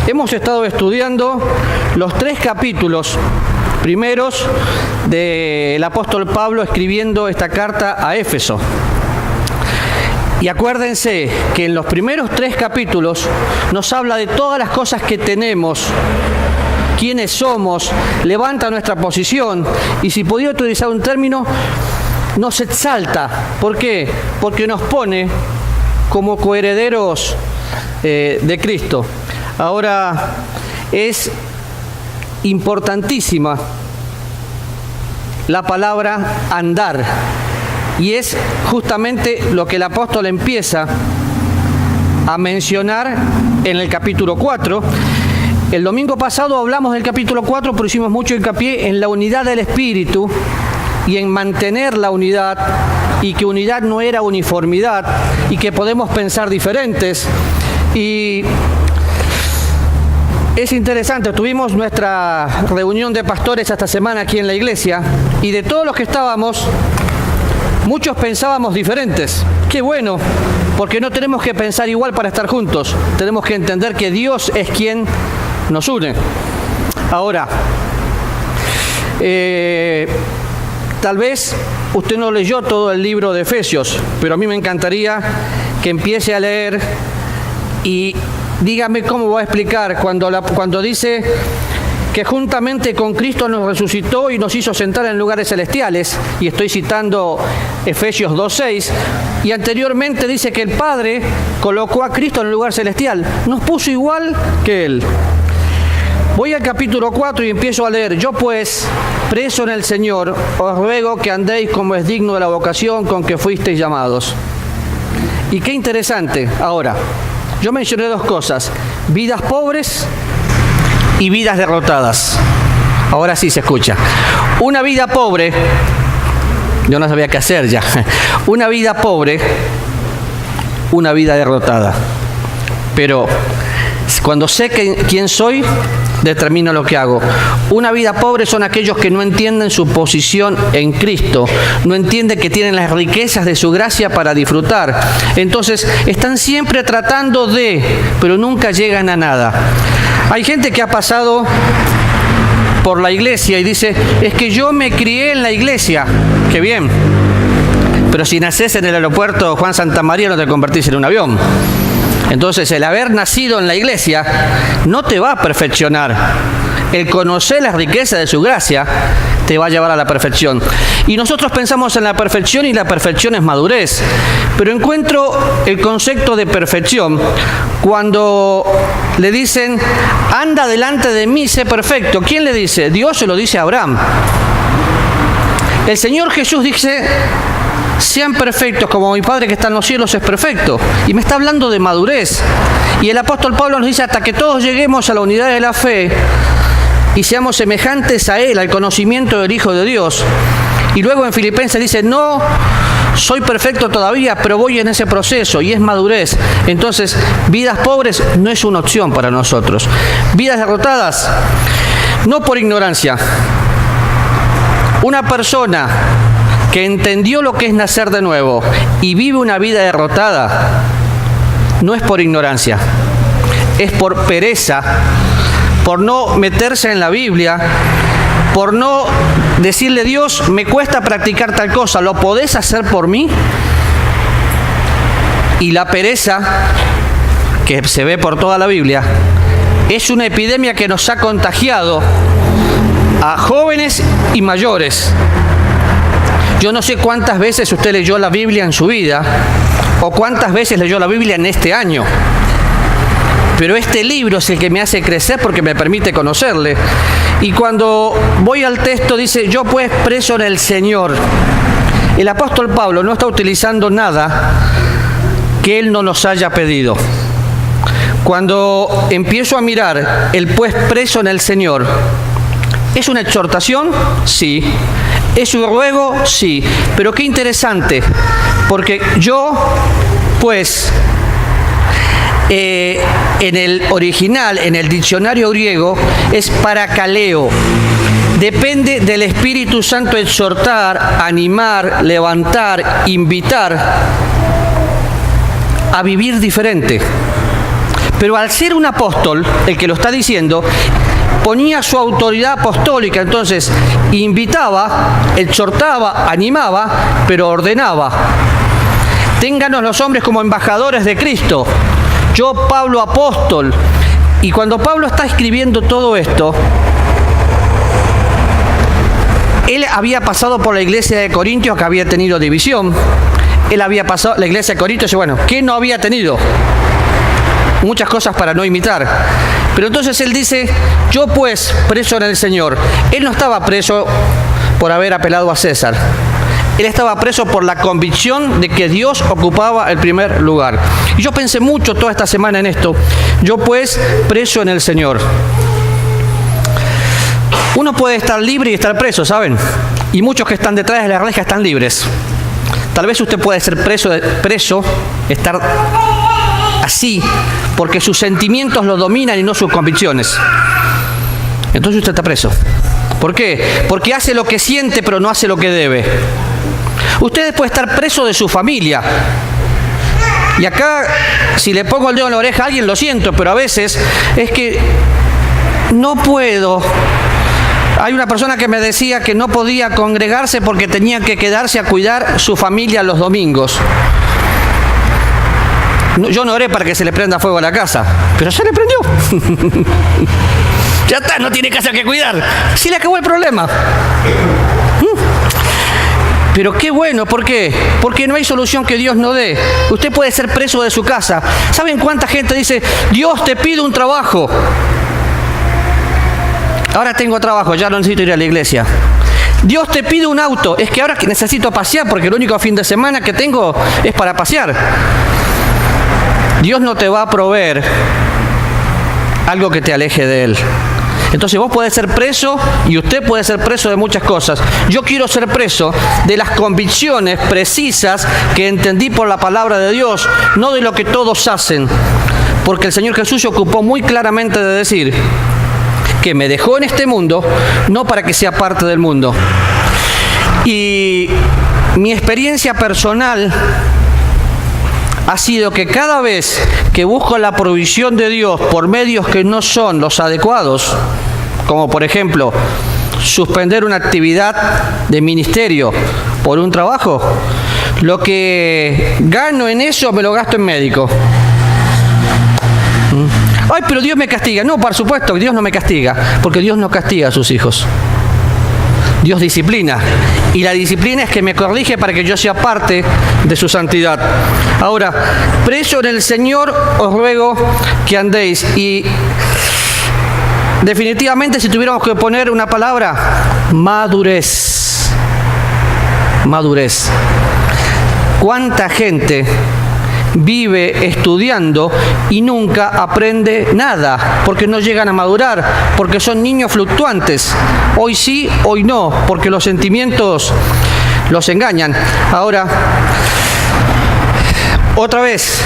Hemos estado estudiando los 3 capítulos primeros del apóstol Pablo escribiendo esta carta a Éfeso. Y acuérdense que en los primeros 3 capítulos nos habla de todas las cosas que tenemos, quiénes somos, levanta nuestra posición y, si podía utilizar un término, nos exalta. ¿Por qué? Porque nos pone como coherederos de Cristo. Ahora, es importantísima la palabra andar, y es justamente lo que el apóstol empieza a mencionar en el capítulo 4. El domingo pasado hablamos del capítulo 4, pero hicimos mucho hincapié en la unidad del Espíritu y en mantener la unidad, y que unidad no era uniformidad, y que podemos pensar diferentes. Y es interesante, tuvimos nuestra reunión de pastores esta semana aquí en la iglesia, y de todos los que estábamos, muchos pensábamos diferentes. Qué bueno, porque no tenemos que pensar igual para estar juntos. Tenemos que entender que Dios es quien nos une. Ahora, tal vez usted no leyó todo el libro de Efesios, pero a mí me encantaría que empiece a leer y dígame cómo va a explicar cuando dice que juntamente con Cristo nos resucitó y nos hizo sentar en lugares celestiales, y estoy citando Efesios 2:6, y anteriormente dice que el Padre colocó a Cristo en el lugar celestial, nos puso igual que Él. Voy al capítulo 4 y empiezo a leer. Yo pues, preso en el Señor, os ruego que andéis como es digno de la vocación con que fuisteis llamados. Y qué interesante. Ahora, yo mencioné 2 cosas: vidas pobres y vidas derrotadas. Ahora sí se escucha. Una vida pobre, yo no sabía qué hacer ya. Una vida pobre, una vida derrotada. Pero cuando sé quién soy, determino lo que hago. Una vida pobre son aquellos que no entienden su posición en Cristo, no entienden que tienen las riquezas de su gracia para disfrutar. Entonces, están siempre tratando pero nunca llegan a nada. Hay gente que ha pasado por la iglesia y dice, es que yo me crié en la iglesia. ¡Qué bien! Pero si nacés en el aeropuerto Juan Santamaría no te convertís en un avión. Entonces, el haber nacido en la iglesia no te va a perfeccionar. El conocer las riquezas de su gracia te va a llevar a la perfección. Y nosotros pensamos en la perfección, y la perfección es madurez. Pero encuentro el concepto de perfección cuando le dicen, anda delante de mí, sé perfecto. ¿Quién le dice? Dios se lo dice a Abraham. El Señor Jesús dice, sean perfectos como mi Padre que está en los cielos es perfecto. Y me está hablando de madurez. Y el apóstol Pablo nos dice, hasta que todos lleguemos a la unidad de la fe y seamos semejantes a Él, al conocimiento del Hijo de Dios. Y luego en Filipenses dice, no soy perfecto todavía, pero voy en ese proceso, y es madurez. Entonces, vidas pobres no es una opción para nosotros. Vidas derrotadas, no por ignorancia. Una persona que entendió lo que es nacer de nuevo y vive una vida derrotada, no es por ignorancia, es por pereza, por no meterse en la Biblia, por no decirle, Dios, me cuesta practicar tal cosa, ¿lo podés hacer por mí? Y la pereza, que se ve por toda la Biblia, es una epidemia que nos ha contagiado a jóvenes y mayores. Yo no sé cuántas veces usted leyó la Biblia en su vida, o cuántas veces leyó la Biblia en este año. Pero este libro es el que me hace crecer porque me permite conocerle. Y cuando voy al texto dice, yo pues preso en el Señor. El apóstol Pablo no está utilizando nada que él no nos haya pedido. Cuando empiezo a mirar el pues preso en el Señor, ¿es una exhortación? Sí. ¿Es un ruego? Sí. Pero qué interesante, porque yo, pues, en el original, en el diccionario griego, es parakaleo. Depende del Espíritu Santo exhortar, animar, levantar, invitar a vivir diferente. Pero al ser un apóstol, el que lo está diciendo, ponía su autoridad apostólica, entonces invitaba, exhortaba, animaba, pero ordenaba. Ténganos los hombres como embajadores de Cristo. Yo, Pablo, apóstol. Y cuando Pablo está escribiendo todo esto, él había pasado por la iglesia de Corintios, que había tenido división. Él había pasado, la iglesia de Corintios, y bueno, ¿qué no había tenido? Muchas cosas para no imitar. Pero entonces él dice, yo pues, preso en el Señor. Él no estaba preso por haber apelado a César. Él estaba preso por la convicción de que Dios ocupaba el primer lugar. Y yo pensé mucho toda esta semana en esto. Yo pues, preso en el Señor. Uno puede estar libre y estar preso, ¿saben? Y muchos que están detrás de la reja están libres. Tal vez usted puede ser preso, estar así, porque sus sentimientos lo dominan y no sus convicciones. Entonces usted está preso. ¿Por qué? Porque hace lo que siente, pero no hace lo que debe. Usted puede estar preso de su familia. Y acá, si le pongo el dedo en la oreja a alguien, lo siento, pero a veces es que no puedo. Hay una persona que me decía que no podía congregarse porque tenía que quedarse a cuidar su familia los domingos. Yo no oré para que se le prenda fuego a la casa, pero se le prendió. Ya está, no tiene casa que cuidar. Sí le acabó el problema. Pero qué bueno, ¿por qué? Porque no hay solución que Dios no dé. Usted puede ser preso de su casa. ¿Saben cuánta gente dice, Dios te pide un trabajo? Ahora tengo trabajo, ya no necesito ir a la iglesia. Dios te pide un auto. Es que ahora necesito pasear porque el único fin de semana que tengo es para pasear. Dios no te va a proveer algo que te aleje de Él. Entonces vos podés ser preso y usted puede ser preso de muchas cosas. Yo quiero ser preso de las convicciones precisas que entendí por la palabra de Dios, no de lo que todos hacen. Porque el Señor Jesús se ocupó muy claramente de decir que me dejó en este mundo, no para que sea parte del mundo. Y mi experiencia personal ha sido que cada vez que busco la provisión de Dios por medios que no son los adecuados, como por ejemplo suspender una actividad de ministerio por un trabajo, lo que gano en eso me lo gasto en médico. Ay, pero Dios me castiga. No, por supuesto que Dios no me castiga, porque Dios no castiga a sus hijos. Dios disciplina, y la disciplina es que me corrige para que yo sea parte de su santidad. Ahora, preso en el Señor, os ruego que andéis. Y definitivamente, si tuviéramos que poner una palabra, madurez. Madurez. ¿Cuánta gente vive estudiando y nunca aprende nada? Porque no llegan a madurar, porque son niños fluctuantes. Hoy sí, hoy no, porque los sentimientos los engañan. Ahora, otra vez,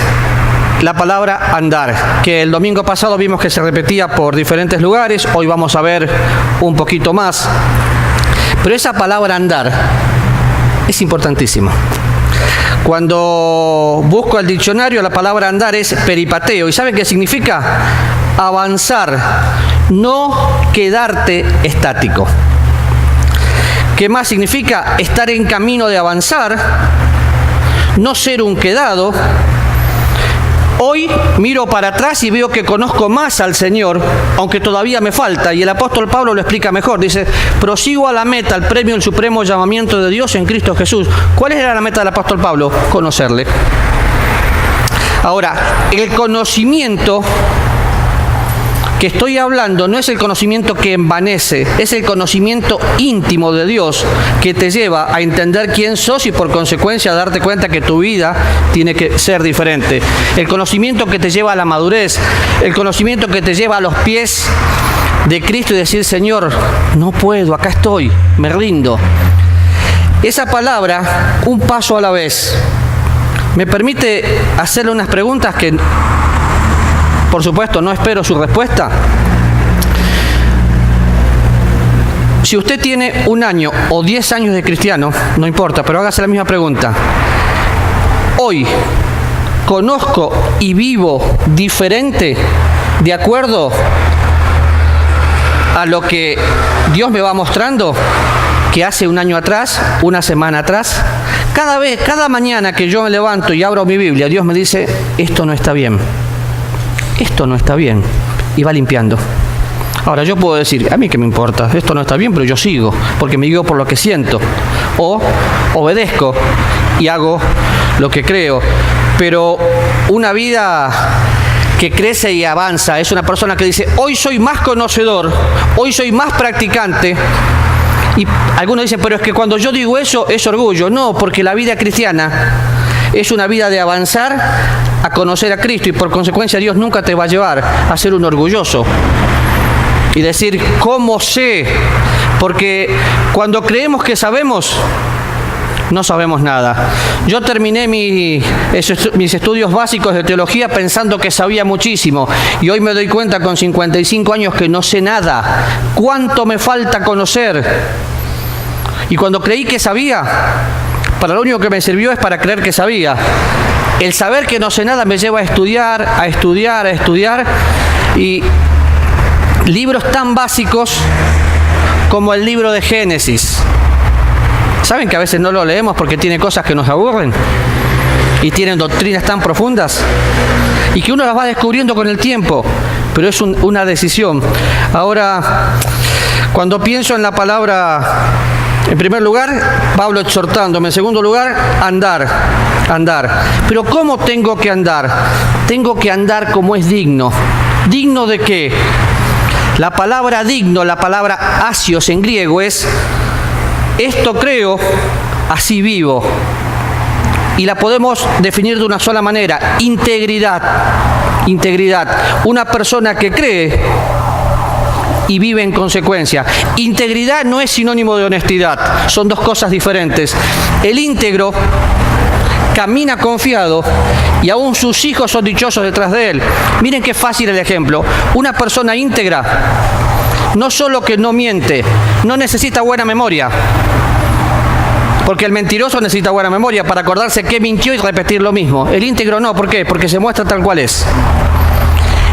la palabra andar, que el domingo pasado vimos que se repetía por diferentes lugares, hoy vamos a ver un poquito más. Pero esa palabra andar es importantísima. Cuando busco el diccionario, la palabra andar es peripateo. ¿Y saben qué significa? Avanzar, no quedarte estático. ¿Qué más significa? Estar en camino de avanzar, no ser un quedado. Hoy miro para atrás y veo que conozco más al Señor, aunque todavía me falta. Y el apóstol Pablo lo explica mejor. Dice, prosigo a la meta, al premio del supremo llamamiento de Dios en Cristo Jesús. ¿Cuál era la meta del apóstol Pablo? Conocerle. Ahora, el conocimiento que estoy hablando no es el conocimiento que envanece, es el conocimiento íntimo de Dios que te lleva a entender quién sos y por consecuencia a darte cuenta que tu vida tiene que ser diferente. El conocimiento que te lleva a la madurez, el conocimiento que te lleva a los pies de Cristo y decir, Señor, no puedo, acá estoy, me rindo. Esa palabra, un paso a la vez, me permite hacerle unas preguntas que, por supuesto, no espero su respuesta. Si usted tiene 1 año o 10 años de cristiano, no importa, pero hágase la misma pregunta. Hoy, conozco y vivo diferente de acuerdo a lo que Dios me va mostrando que hace un año atrás, una semana atrás. Cada mañana que yo me levanto y abro mi Biblia, Dios me dice, esto no está bien, esto no está bien, y va limpiando. Ahora yo puedo decir, a mí qué me importa, esto no está bien, pero yo sigo, porque me guío por lo que siento, o obedezco y hago lo que creo. Pero una vida que crece y avanza es una persona que dice, hoy soy más conocedor, hoy soy más practicante. Y algunos dicen, pero es que cuando yo digo eso es orgullo. No, porque la vida cristiana es una vida de avanzar a conocer a Cristo, y por consecuencia Dios nunca te va a llevar a ser un orgulloso y decir, ¿cómo sé? Porque cuando creemos que sabemos, no sabemos nada. Yo terminé mis estudios básicos de teología pensando que sabía muchísimo, y hoy me doy cuenta con 55 años que no sé nada. ¿Cuánto me falta conocer? Y cuando creí que sabía, para lo único que me sirvió es para creer que sabía. El saber que no sé nada me lleva a estudiar, y libros tan básicos como el libro de Génesis. ¿Saben que a veces no lo leemos porque tiene cosas que nos aburren? Y tienen doctrinas tan profundas. Y que uno las va descubriendo con el tiempo. Pero es una decisión. Ahora, cuando pienso en la palabra, en primer lugar, Pablo exhortándome. En segundo lugar, andar. Pero ¿cómo tengo que andar? Tengo que andar como es digno. ¿Digno de qué? La palabra digno, la palabra asios en griego es: esto creo, así vivo. Y la podemos definir de una sola manera: integridad. Una persona que cree y vive en consecuencia. Integridad no es sinónimo de honestidad, son dos cosas diferentes. El íntegro camina confiado y aún sus hijos son dichosos detrás de él. Miren qué fácil el ejemplo. Una persona íntegra no solo que no miente, no necesita buena memoria, porque el mentiroso necesita buena memoria para acordarse que mintió y repetir lo mismo. El íntegro no, ¿por qué? Porque se muestra tal cual es.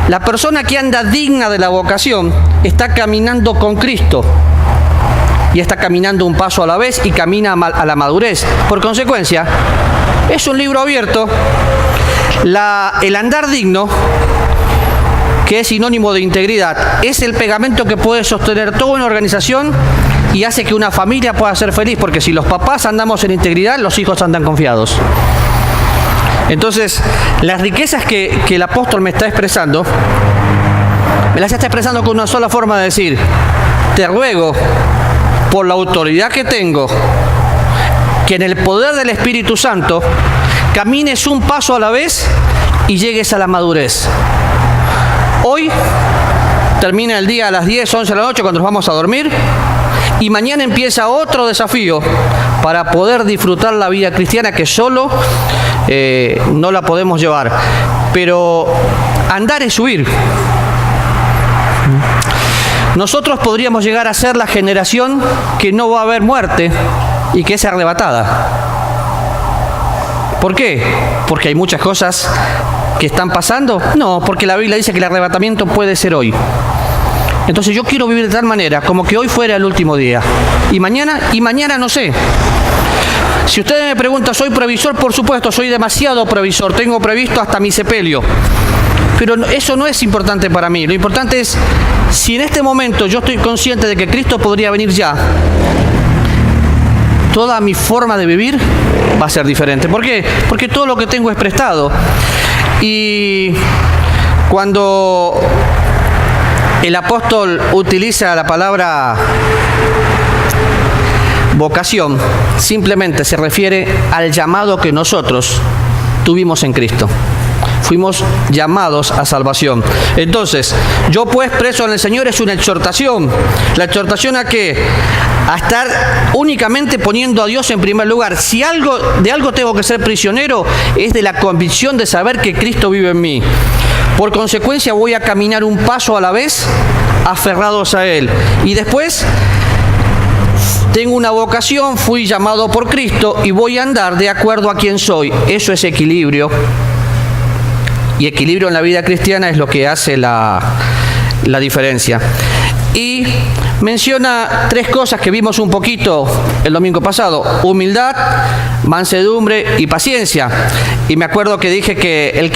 La persona que anda digna de la vocación está caminando con Cristo y está caminando un paso a la vez y camina a la madurez. Por consecuencia, es un libro abierto. El andar digno, que es sinónimo de integridad, es el pegamento que puede sostener toda una organización y hace que una familia pueda ser feliz, porque si los papás andamos en integridad, los hijos andan confiados. Entonces, las riquezas que el apóstol me está expresando, me las está expresando con una sola forma de decir: te ruego, por la autoridad que tengo, que en el poder del Espíritu Santo camines un paso a la vez y llegues a la madurez. Hoy termina el día a las 10, 11 de la noche cuando nos vamos a dormir, y mañana empieza otro desafío para poder disfrutar la vida cristiana que solo no la podemos llevar. Pero andar es huir. Nosotros podríamos llegar a ser la generación que no va a haber muerte y que es arrebatada. ¿Por qué? Porque hay muchas cosas que están pasando. No, porque la Biblia dice que el arrebatamiento puede ser hoy. Entonces yo quiero vivir de tal manera como que hoy fuera el último día. Y mañana no sé. Si ustedes me preguntan, ¿soy previsor? Por supuesto, soy demasiado previsor. Tengo previsto hasta mi sepelio. Pero eso no es importante para mí. Lo importante es, si en este momento yo estoy consciente de que Cristo podría venir ya, toda mi forma de vivir va a ser diferente. ¿Por qué? Porque todo lo que tengo es prestado. Y cuando el apóstol utiliza la palabra vocación, simplemente se refiere al llamado que nosotros tuvimos en Cristo. Fuimos llamados a salvación. Entonces, yo pues preso en el Señor es una exhortación. ¿La exhortación a qué? A estar únicamente poniendo a Dios en primer lugar. Si de algo tengo que ser prisionero, es de la convicción de saber que Cristo vive en mí. Por consecuencia, voy a caminar un paso a la vez, aferrados a Él. Y después, tengo una vocación, fui llamado por Cristo y voy a andar de acuerdo a quién soy. Eso es equilibrio. y equilibrio en la vida cristiana es lo que hace la diferencia. Y menciona 3 cosas que vimos un poquito el domingo pasado: humildad, mansedumbre y paciencia. Y me acuerdo que dije que el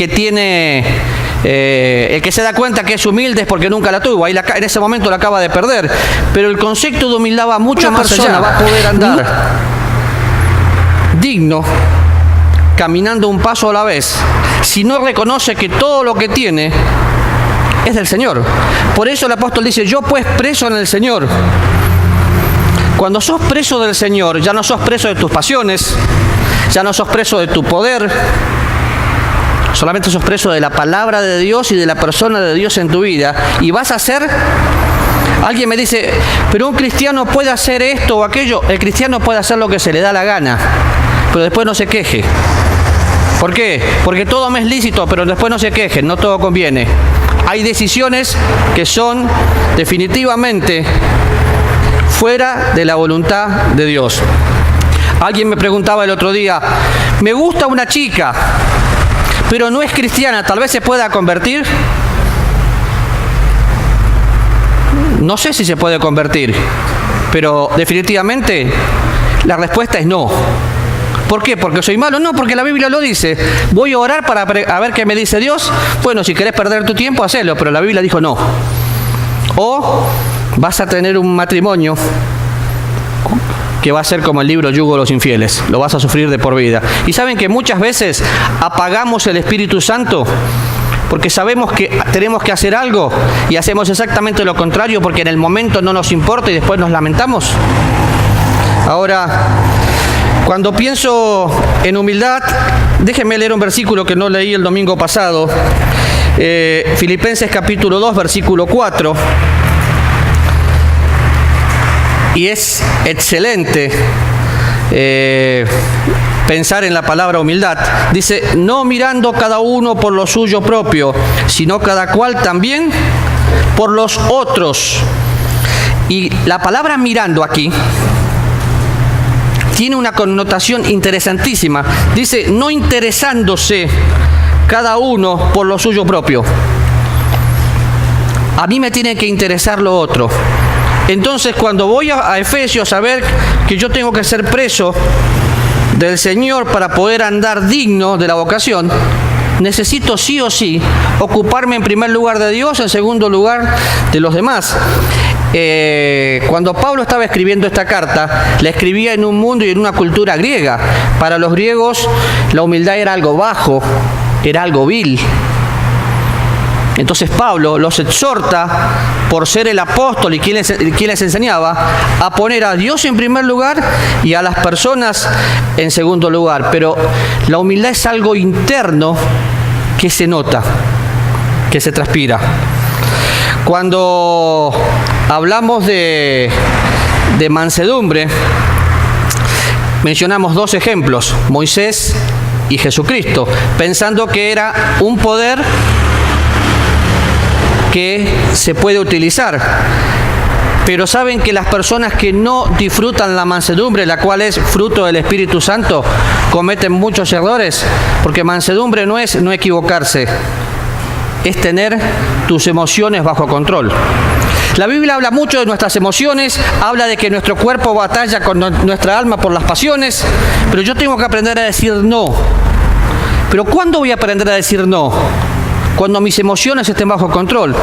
que se da cuenta que es humilde es porque nunca la tuvo. Ahí en ese momento la acaba de perder. Pero el concepto de humildad va mucho más allá. Va a poder andar digno, caminando un paso a la vez, si no reconoce que todo lo que tiene es del Señor. Por eso el apóstol dice: yo pues preso en el Señor. Cuando sos preso del Señor, ya no sos preso de tus pasiones, ya no sos preso de tu poder, solamente sos preso de la palabra de Dios y de la persona de Dios en tu vida. Y vas a hacer... Alguien me dice: pero un cristiano puede hacer esto o aquello. El cristiano puede hacer lo que se le da la gana, pero después no se queje. ¿Por qué? Porque todo me es lícito, pero después no se quejen, no todo conviene. Hay decisiones que son definitivamente fuera de la voluntad de Dios. Alguien me preguntaba el otro día: me gusta una chica, pero no es cristiana, ¿tal vez se pueda convertir? No sé si se puede convertir, pero definitivamente la respuesta es no. ¿Por qué? ¿Porque soy malo? No, porque la Biblia lo dice. ¿Voy a orar para ver qué me dice Dios? Bueno, si querés perder tu tiempo, hacelo, pero la Biblia dijo no. O vas a tener un matrimonio que va a ser como el libro Yugo de los Infieles. Lo vas a sufrir de por vida. Y saben que muchas veces apagamos el Espíritu Santo porque sabemos que tenemos que hacer algo y hacemos exactamente lo contrario porque en el momento no nos importa y después nos lamentamos. Ahora, cuando pienso en humildad, déjenme leer un versículo que no leí el domingo pasado. Filipenses capítulo 2, versículo 4. Y es excelente pensar en la palabra humildad. Dice: no mirando cada uno por lo suyo propio, sino cada cual también por los otros. Y la palabra mirando aquí tiene una connotación interesantísima. Dice: no interesándose cada uno por lo suyo propio. A mí me tiene que interesar lo otro. Entonces, cuando voy a Efesios a ver que yo tengo que ser preso del Señor para poder andar digno de la vocación, necesito sí o sí ocuparme en primer lugar de Dios, en segundo lugar de los demás. Cuando Pablo estaba escribiendo esta carta, la escribía en un mundo y en una cultura griega. Para los griegos la humildad era algo bajo, era algo vil. Entonces Pablo los exhorta, por ser el apóstol y quien les enseñaba, a poner a Dios en primer lugar y a las personas en segundo lugar. Pero la humildad es algo interno que se nota, que se transpira. Cuando hablamos de mansedumbre, mencionamos 2 ejemplos: Moisés y Jesucristo, pensando que era un poder que se puede utilizar. Pero saben que las personas que no disfrutan la mansedumbre, la cual es fruto del Espíritu Santo, cometen muchos errores, porque mansedumbre no es no equivocarse, es tener tus emociones bajo control. La Biblia habla mucho de nuestras emociones, habla de que nuestro cuerpo batalla con nuestra alma por las pasiones, pero yo tengo que aprender a decir no. ¿Pero cuándo voy a aprender a decir no? Cuando mis emociones estén bajo control.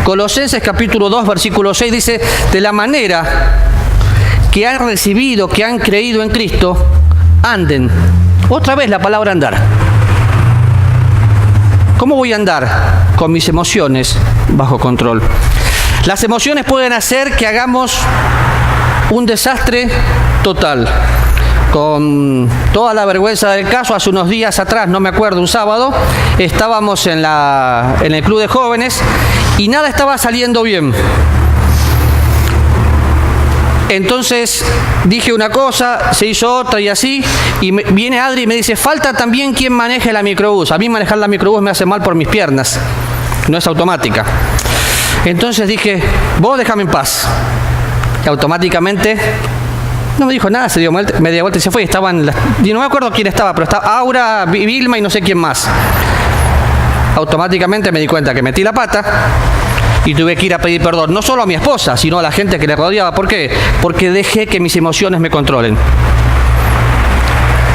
Colosenses capítulo 2, versículo 6 dice: de la manera que han recibido, que han creído en Cristo, anden. Otra vez la palabra andar. ¿Cómo voy a andar? Con mis emociones bajo control. Las emociones pueden hacer que hagamos un desastre total. Con toda la vergüenza del caso, hace unos días atrás, no me acuerdo, un sábado, estábamos en el club de jóvenes y nada estaba saliendo bien. Entonces dije una cosa, se hizo otra y así, y viene Adri y me dice: falta también quien maneje la microbús. A mí manejar la microbús me hace mal por mis piernas, no es automática. Entonces dije: vos déjame en paz. Y automáticamente no me dijo nada, se dio media vuelta y se fue. Y no me acuerdo quién estaba, pero estaba Aura, Vilma y no sé quién más. automáticamente me di cuenta que metí la pata y tuve que ir a pedir perdón, no solo a mi esposa, sino a la gente que le rodeaba. ¿Por qué? Porque dejé que mis emociones me controlen.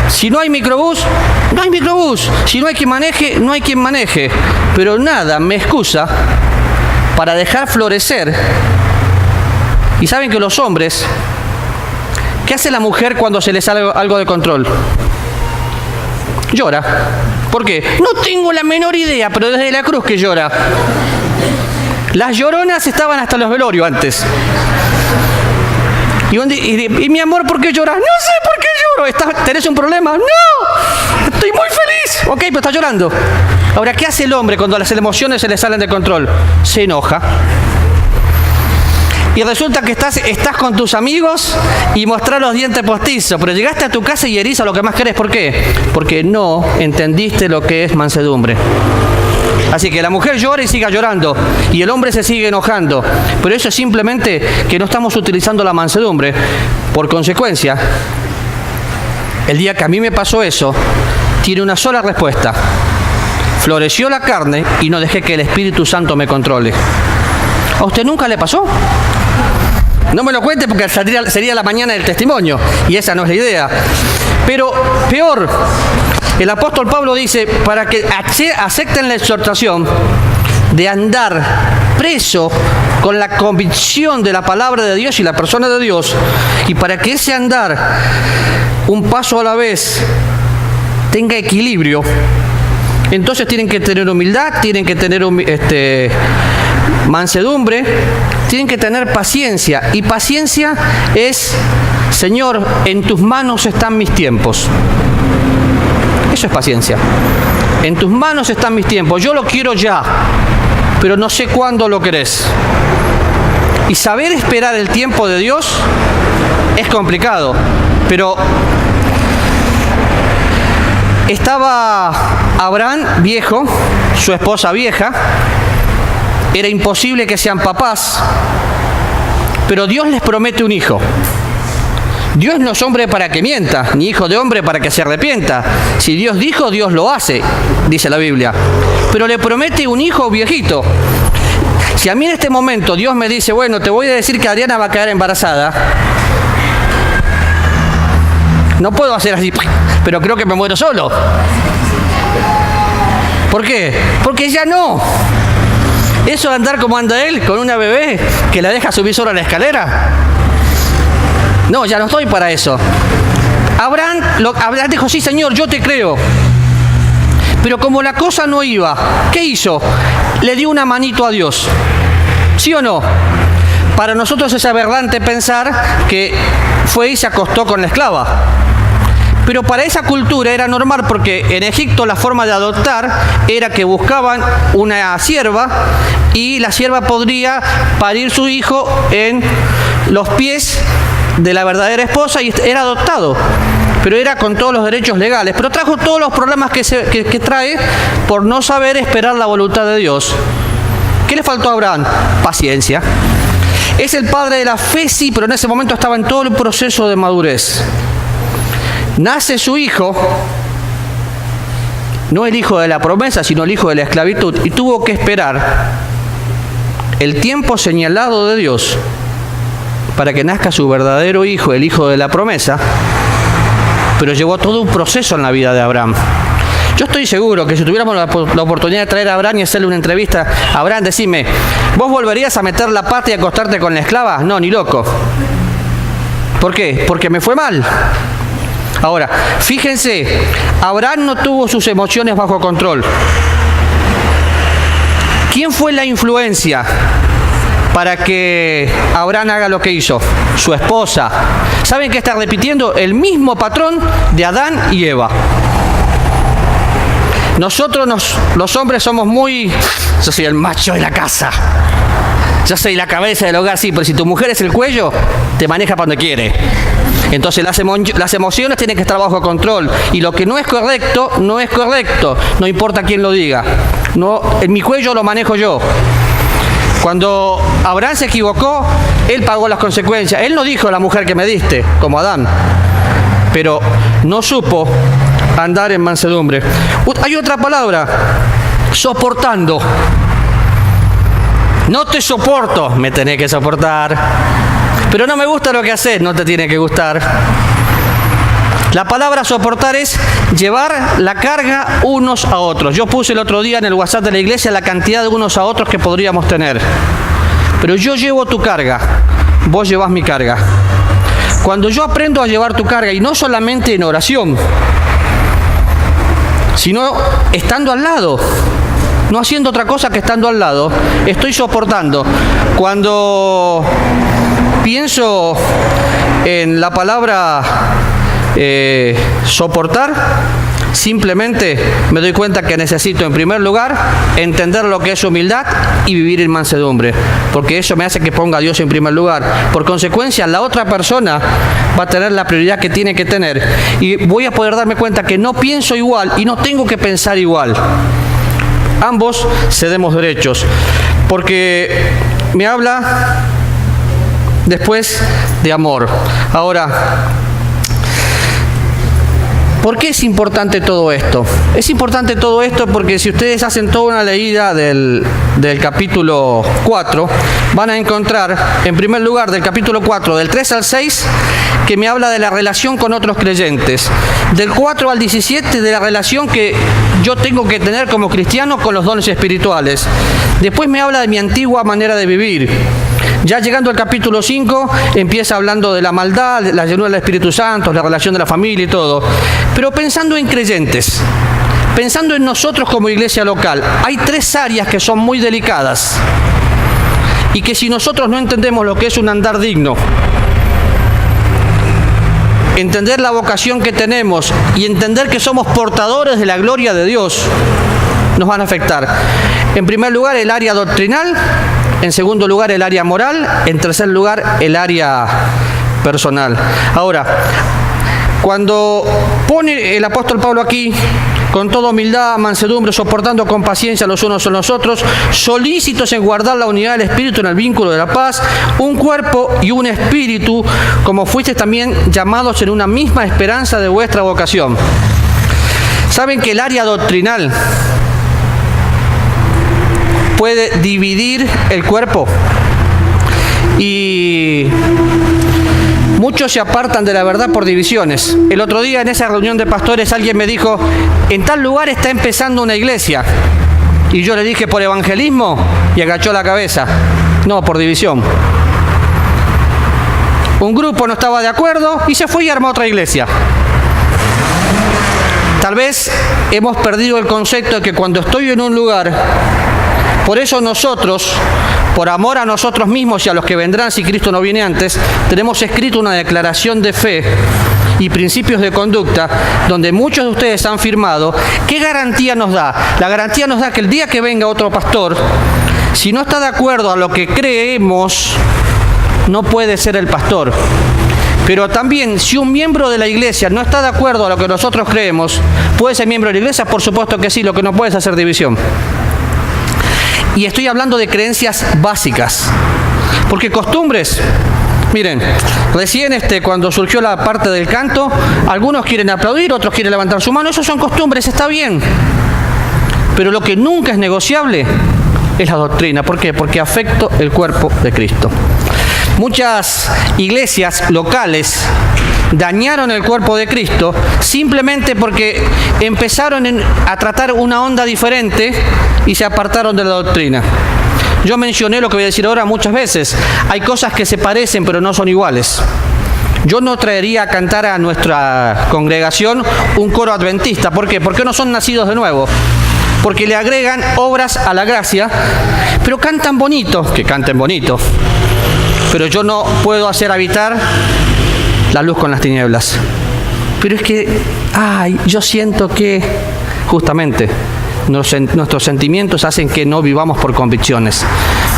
Si no hay microbús, no hay microbús. Si no hay quien maneje, no hay quien maneje. Pero nada me excusa para dejar florecer. Y saben que los hombres, ¿qué hace la mujer cuando se le sale algo de control? Llora. ¿Por qué? No tengo la menor idea, pero desde la cruz que llora. Las lloronas estaban hasta los velorios antes. Y mi amor, ¿por qué lloras? No sé por qué lloro. ¿Tenés un problema? No, estoy muy feliz. Ok, pero estás llorando. Ahora, ¿qué hace el hombre cuando las emociones se le salen de control? Se enoja. Y resulta que estás con tus amigos y mostrás los dientes postizos, pero llegaste a tu casa y herís a lo que más querés. ¿Por qué? Porque no entendiste lo que es mansedumbre. Así que la mujer llora y siga llorando, y el hombre se sigue enojando. Pero eso es simplemente que no estamos utilizando la mansedumbre. Por consecuencia, el día que a mí me pasó eso, tiene una sola respuesta. Floreció la carne y no dejé que el Espíritu Santo me controle. ¿A usted nunca le pasó? No me lo cuente porque sería la mañana del testimonio, y esa no es la idea. Pero peor, el apóstol Pablo dice, para que acepten la exhortación de andar preso con la convicción de la palabra de Dios y la persona de Dios, y para que ese andar, un paso a la vez, tenga equilibrio, entonces tienen que tener humildad, tienen que tener mansedumbre, tienen que tener paciencia. Y paciencia es, Señor, en tus manos están mis tiempos. Eso es paciencia. En tus manos están mis tiempos. Yo lo quiero ya, pero no sé cuándo lo querés. Y saber esperar el tiempo de Dios es complicado. Pero estaba Abraham viejo, su esposa vieja. Era imposible que sean papás, pero Dios les promete un hijo. Dios no es hombre para que mienta, ni hijo de hombre para que se arrepienta. Si Dios dijo, Dios lo hace, dice la Biblia. Pero le promete un hijo viejito. Si a mí en este momento Dios me dice, bueno, te voy a decir que Adriana va a quedar embarazada, no puedo hacer así, pero creo que me muero solo. ¿Por qué? Porque ya no. Eso de andar como anda él, con una bebé que la deja subir sola a la escalera. No, ya no estoy para eso. Abraham dijo, sí, Señor, yo te creo. Pero como la cosa no iba, ¿qué hizo? Le dio una manito a Dios. ¿Sí o no? Para nosotros es aberrante pensar que fue y se acostó con la esclava. Pero para esa cultura era normal, porque en Egipto la forma de adoptar era que buscaban una sierva y la sierva podría parir su hijo en los pies de la verdadera esposa y era adoptado. Pero era con todos los derechos legales. Pero trajo todos los problemas que trae por no saber esperar la voluntad de Dios. ¿Qué le faltó a Abraham? Paciencia. Es el padre de la fe, sí, pero en ese momento estaba en todo el proceso de madurez. Nace su hijo, no el hijo de la promesa, sino el hijo de la esclavitud, y tuvo que esperar el tiempo señalado de Dios para que nazca su verdadero hijo, el hijo de la promesa, pero llevó todo un proceso en la vida de Abraham. Yo estoy seguro que si tuviéramos la oportunidad de traer a Abraham y hacerle una entrevista, Abraham, decime, ¿vos volverías a meter la pata y acostarte con la esclava? No, ni loco. ¿Por qué? Porque me fue mal. Ahora, fíjense, Abraham no tuvo sus emociones bajo control. ¿Quién fue la influencia para que Abraham haga lo que hizo? Su esposa. ¿Saben qué está repitiendo? El mismo patrón de Adán y Eva. Nosotros los hombres somos muy... Yo soy el macho de la casa. Yo soy la cabeza del hogar, sí, pero si tu mujer es el cuello, te maneja para donde quiere. Entonces las emociones tienen que estar bajo control. Y lo que no es correcto, no es correcto. No importa quién lo diga. No, en mi cuello lo manejo yo. Cuando Abraham se equivocó, él pagó las consecuencias. Él no dijo la mujer que me diste, como Adán. Pero no supo andar en mansedumbre. Hay otra palabra soportando. No te soporto, me tenés que soportar. Pero no me gusta lo que haces, no te tiene que gustar. La palabra soportar es llevar la carga unos a otros. Yo puse el otro día en el WhatsApp de la iglesia la cantidad de unos a otros que podríamos tener. Pero yo llevo tu carga, vos llevás mi carga. Cuando yo aprendo a llevar tu carga, y no solamente en oración, sino estando al lado, no haciendo otra cosa que estando al lado, estoy soportando. Cuando pienso en la palabra soportar, simplemente me doy cuenta que necesito, en primer lugar, entender lo que es humildad y vivir en mansedumbre, porque eso me hace que ponga a Dios en primer lugar. Por consecuencia, la otra persona va a tener la prioridad que tiene que tener, y voy a poder darme cuenta que no pienso igual y no tengo que pensar igual. Ambos cedemos derechos, porque me habla después de amor. Ahora, ¿por qué es importante todo esto? Es importante todo esto porque si ustedes hacen toda una leída del capítulo 4, van a encontrar, en primer lugar, del capítulo 4, del 3 al 6, que me habla de la relación con otros creyentes. Del 4 al 17, de la relación que yo tengo que tener como cristiano con los dones espirituales. Después me habla de mi antigua manera de vivir. Ya llegando al capítulo 5, empieza hablando de la maldad, la llenura del Espíritu Santo, la relación de la familia y todo. Pero pensando en creyentes, pensando en nosotros como iglesia local, hay 3 áreas que son muy delicadas y que si nosotros no entendemos lo que es un andar digno, entender la vocación que tenemos y entender que somos portadores de la gloria de Dios, nos van a afectar. En primer lugar, el área doctrinal. En segundo lugar, el área moral. En tercer lugar, el área personal. Ahora, cuando pone el apóstol Pablo aquí, con toda humildad, mansedumbre, soportando con paciencia los unos a los otros, solícitos en guardar la unidad del Espíritu en el vínculo de la paz, un cuerpo y un espíritu, como fuisteis también llamados en una misma esperanza de vuestra vocación. ¿Saben que el área doctrinal puede dividir el cuerpo? Y muchos se apartan de la verdad por divisiones. El otro día en esa reunión de pastores alguien me dijo, en tal lugar está empezando una iglesia. Y yo le dije, ¿por evangelismo? Y agachó la cabeza. No, por división. Un grupo no estaba de acuerdo y se fue y armó otra iglesia. Tal vez hemos perdido el concepto de que cuando estoy en un lugar, por eso nosotros, por amor a nosotros mismos y a los que vendrán si Cristo no viene antes, tenemos escrito una declaración de fe y principios de conducta donde muchos de ustedes han firmado. ¿Qué garantía nos da? La garantía nos da que el día que venga otro pastor, si no está de acuerdo a lo que creemos, no puede ser el pastor. Pero también, si un miembro de la iglesia no está de acuerdo a lo que nosotros creemos, ¿puede ser miembro de la iglesia? Por supuesto que sí, lo que no puede es hacer división. Y estoy hablando de creencias básicas, porque costumbres, miren, recién cuando surgió la parte del canto, algunos quieren aplaudir, otros quieren levantar su mano, eso son costumbres, está bien, pero lo que nunca es negociable es la doctrina. ¿Por qué? Porque afecta el cuerpo de Cristo. Muchas iglesias locales dañaron el cuerpo de Cristo simplemente porque empezaron a tratar una onda diferente y se apartaron de la doctrina. Yo mencioné lo que voy a decir ahora muchas veces. Hay cosas que se parecen pero no son iguales. Yo no traería a cantar a nuestra congregación un coro adventista. ¿Por qué? Porque no son nacidos de nuevo. Porque le agregan obras a la gracia, pero cantan bonito, que canten bonito. Pero yo no puedo hacer habitar la luz con las tinieblas. Pero es que, yo siento que, justamente, nuestros sentimientos hacen que no vivamos por convicciones.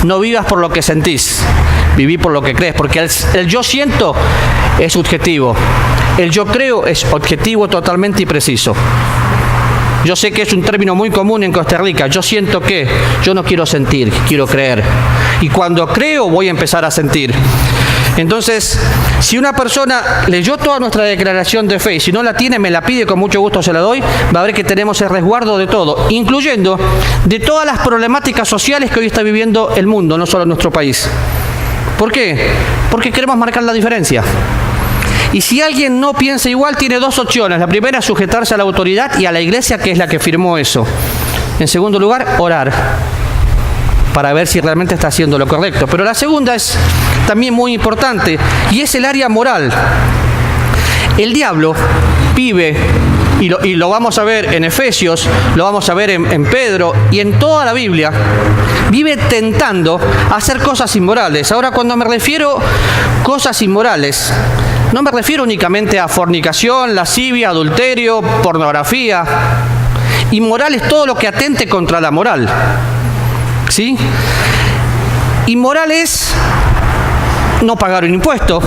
No vivas por lo que sentís, viví por lo que crees, porque el yo siento es subjetivo. El yo creo es objetivo, totalmente y preciso. Yo sé que es un término muy común en Costa Rica. Yo siento que, yo no quiero sentir, quiero creer. Y cuando creo voy a empezar a sentir. Entonces, si una persona leyó toda nuestra declaración de fe y si no la tiene, me la pide, con mucho gusto se la doy, va a ver que tenemos el resguardo de todo, incluyendo de todas las problemáticas sociales que hoy está viviendo el mundo, no solo nuestro país. ¿Por qué? Porque queremos marcar la diferencia. Y si alguien no piensa igual, tiene dos opciones. La primera es sujetarse a la autoridad y a la iglesia, que es la que firmó eso. En segundo lugar, orar, para ver si realmente está haciendo lo correcto. Pero la segunda es también muy importante, y es el área moral. El diablo vive, y lo vamos a ver en Efesios, lo vamos a ver en Pedro, y en toda la Biblia, vive tentando a hacer cosas inmorales. Ahora, cuando me refiero a cosas inmorales, no me refiero únicamente a fornicación, lascivia, adulterio, pornografía. Inmoral es todo lo que atente contra la moral. ¿Sí? Inmoral es no pagar un impuesto.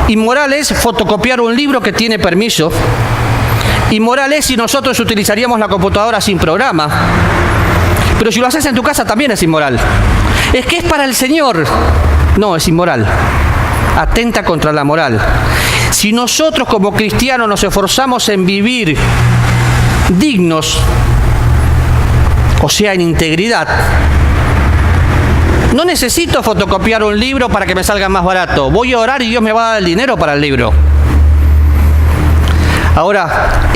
Inmoral es fotocopiar un libro que tiene permiso. Inmoral es si nosotros utilizaríamos la computadora sin programa. Pero si lo haces en tu casa también es inmoral. Es que es para el Señor. No, es inmoral. Atenta contra la moral. Si nosotros como cristianos nos esforzamos en vivir dignos, o sea, en integridad, no necesito fotocopiar un libro para que me salga más barato. Voy a orar y Dios me va a dar el dinero para el libro. Ahora,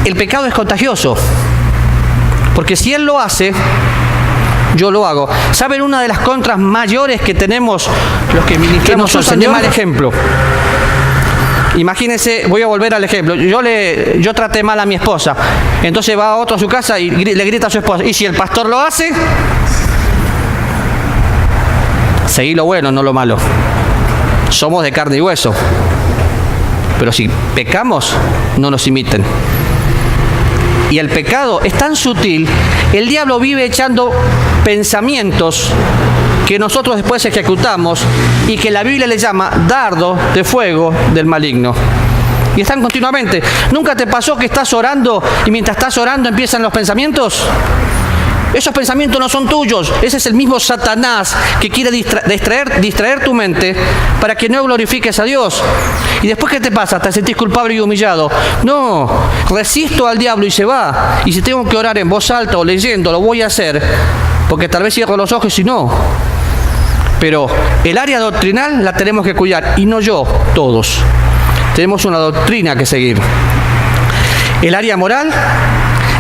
el pecado es contagioso, porque si Él lo hace, yo lo hago. ¿Saben una de las contras mayores que tenemos los que ministramos al Señor? Mal ejemplo. Imagínense, voy a volver al ejemplo. Yo traté mal a mi esposa. Entonces va a otro a su casa y le grita a su esposa. ¿Y si el pastor lo hace? Seguí lo bueno, no lo malo. Somos de carne y hueso. Pero si pecamos, no nos imiten. Y el pecado es tan sutil, el diablo vive echando pensamientos que nosotros después ejecutamos y que la Biblia le llama dardo de fuego del maligno. Y están continuamente. ¿Nunca te pasó que estás orando y mientras estás orando empiezan los pensamientos? Esos pensamientos no son tuyos. Ese es el mismo Satanás que quiere distraer tu mente para que no glorifiques a Dios. ¿Y después qué te pasa? ¿Te sentís culpable y humillado? No, resisto al diablo y se va. Y si tengo que orar en voz alta o leyendo, lo voy a hacer, porque tal vez cierro los ojos y no. Pero el área doctrinal la tenemos que cuidar, y no yo, todos. Tenemos una doctrina que seguir. El área moral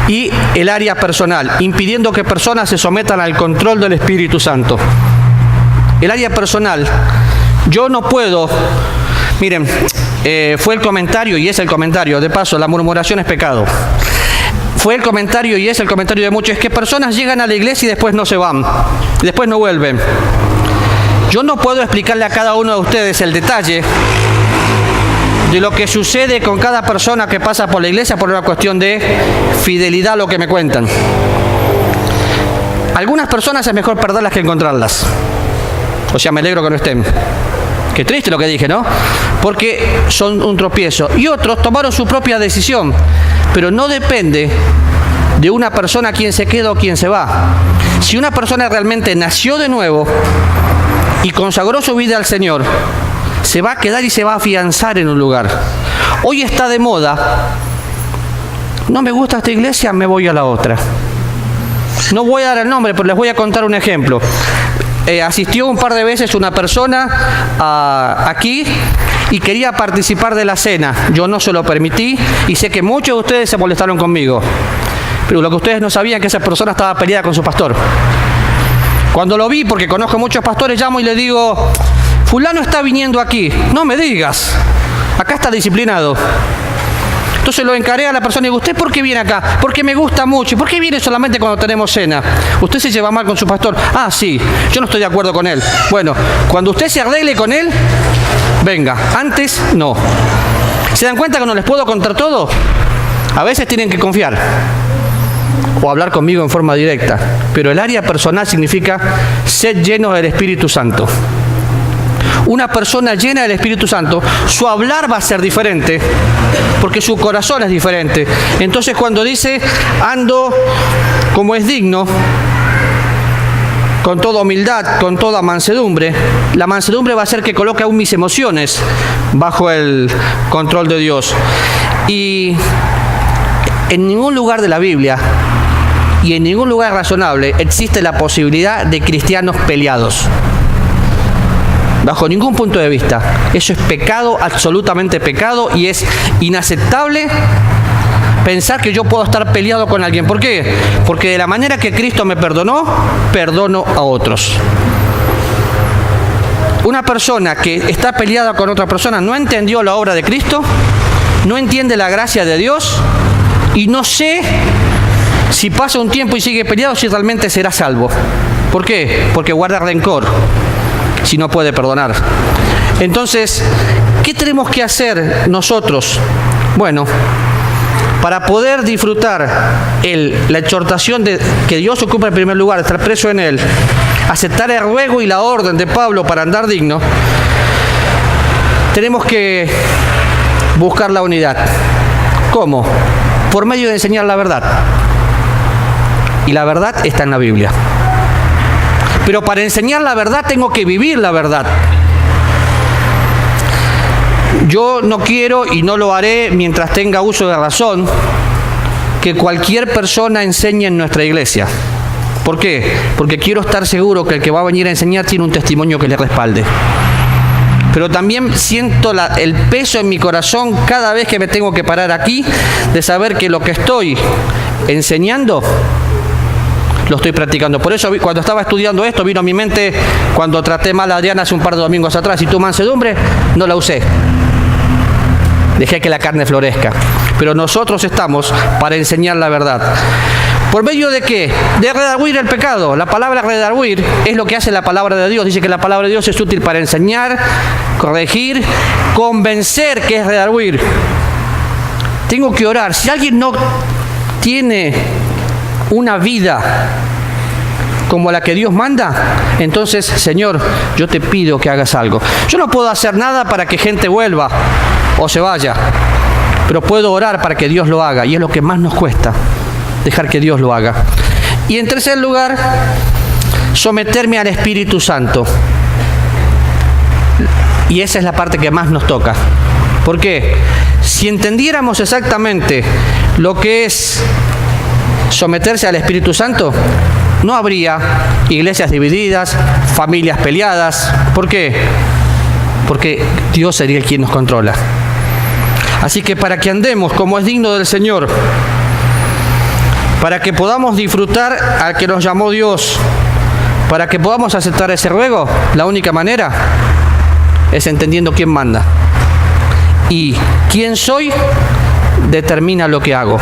y el área personal, impidiendo que personas se sometan al control del Espíritu Santo. El área personal, yo no puedo, miren, fue el comentario y es el comentario, de paso, la murmuración es pecado. Fue el comentario y es el comentario de muchos, es que personas llegan a la iglesia y después no se van, y después no vuelven. Yo no puedo explicarle a cada uno de ustedes el detalle de lo que sucede con cada persona que pasa por la iglesia por una cuestión de fidelidad a lo que me cuentan. Algunas personas es mejor perderlas que encontrarlas. O sea, me alegro que no estén. Qué triste lo que dije, ¿no? Porque son un tropiezo. Y otros tomaron su propia decisión. Pero no depende de una persona quién se queda o quién se va. Si una persona realmente nació de nuevo y consagró su vida al Señor, se va a quedar y se va a afianzar en un lugar. Hoy está de moda, no me gusta esta iglesia, me voy a la otra. No voy a dar el nombre, pero les voy a contar un ejemplo. Asistió un par de veces una persona aquí y quería participar de la cena. Yo no se lo permití y sé que muchos de ustedes se molestaron conmigo. Pero lo que ustedes no sabían es que esa persona estaba peleada con su pastor. Cuando lo vi, porque conozco muchos pastores, llamo y le digo: fulano está viniendo aquí. No me digas, acá está disciplinado. Entonces lo encaré a la persona y digo: ¿usted por qué viene acá? Porque me gusta mucho. ¿Y por qué viene solamente cuando tenemos cena? ¿Usted se lleva mal con su pastor? Ah, sí, yo no estoy de acuerdo con él. Bueno, cuando usted se arregle con él, venga. Antes, no. ¿Se dan cuenta que no les puedo contar todo? A veces tienen que confiar o hablar conmigo en forma directa. Pero el área personal significa ser lleno del Espíritu Santo. Una persona llena del Espíritu Santo, su hablar va a ser diferente, porque su corazón es diferente. Entonces cuando dice ando como es digno, con toda humildad, con toda mansedumbre. La mansedumbre va a hacer que coloque aún mis emociones bajo el control de Dios. Y en ningún lugar de la Biblia y en ningún lugar razonable existe la posibilidad de cristianos peleados. Bajo ningún punto de vista. Eso es pecado, absolutamente pecado, y es inaceptable pensar que yo puedo estar peleado con alguien. ¿Por qué? Porque de la manera que Cristo me perdonó, perdono a otros. Una persona que está peleada con otra persona no entendió la obra de Cristo, no entiende la gracia de Dios, y no sé si pasa un tiempo y sigue peleado, si realmente será salvo. ¿Por qué? Porque guarda rencor, si no puede perdonar. Entonces, ¿qué tenemos que hacer nosotros? Bueno, para poder disfrutar la exhortación de que Dios ocupa en primer lugar, estar preso en Él, aceptar el ruego y la orden de Pablo para andar digno, tenemos que buscar la unidad. ¿Cómo? Por medio de enseñar la verdad. Y la verdad está en la Biblia. Pero para enseñar la verdad tengo que vivir la verdad. Yo no quiero, y no lo haré mientras tenga uso de razón, que cualquier persona enseñe en nuestra iglesia. ¿Por qué? Porque quiero estar seguro que el que va a venir a enseñar tiene un testimonio que le respalde. Pero también siento el peso en mi corazón cada vez que me tengo que parar aquí, de saber que lo que estoy enseñando lo estoy practicando. Por eso cuando estaba estudiando esto vino a mi mente cuando traté mal a Adriana hace un par de domingos atrás, y tu mansedumbre no la usé. Dejé que la carne florezca. Pero nosotros estamos para enseñar la verdad. ¿Por medio de qué? De redarguir el pecado. La palabra redarguir es lo que hace la palabra de Dios. Dice que la palabra de Dios es útil para enseñar, corregir, convencer, que es redarguir. Tengo que orar. Si alguien no tiene una vida como la que Dios manda, entonces, Señor, yo te pido que hagas algo. Yo no puedo hacer nada para que gente vuelva o se vaya, pero puedo orar para que Dios lo haga, y es lo que más nos cuesta, dejar que Dios lo haga. Y en tercer lugar, someterme al Espíritu Santo. Y esa es la parte que más nos toca. ¿Por qué? Si entendiéramos exactamente lo que es someterse al Espíritu Santo, no habría iglesias divididas, familias peleadas. ¿Por qué? Porque Dios sería el quien nos controla. Así que para que andemos como es digno del Señor, para que podamos disfrutar al que nos llamó Dios, para que podamos aceptar ese ruego, la única manera es entendiendo quién manda. Y quién soy determina lo que hago.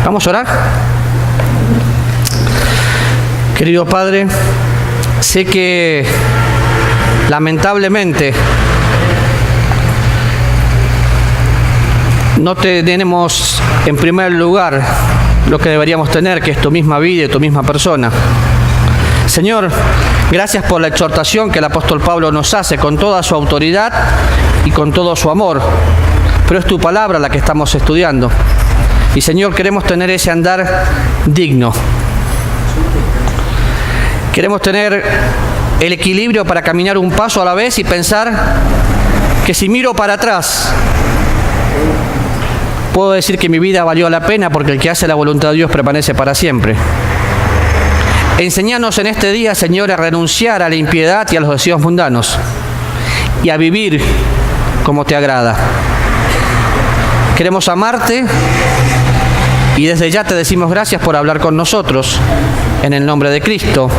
¿Vamos a orar? Querido Padre, sé que lamentablemente no tenemos en primer lugar lo que deberíamos tener, que es tu misma vida y tu misma persona. Señor, gracias por la exhortación que el apóstol Pablo nos hace con toda su autoridad y con todo su amor. Pero es tu palabra la que estamos estudiando. Y Señor, queremos tener ese andar digno. Queremos tener el equilibrio para caminar un paso a la vez y pensar que si miro para atrás, puedo decir que mi vida valió la pena, porque el que hace la voluntad de Dios permanece para siempre. Enséñanos en este día, Señor, a renunciar a la impiedad y a los deseos mundanos y a vivir como te agrada. Queremos amarte y desde ya te decimos gracias por hablar con nosotros. En el nombre de Cristo.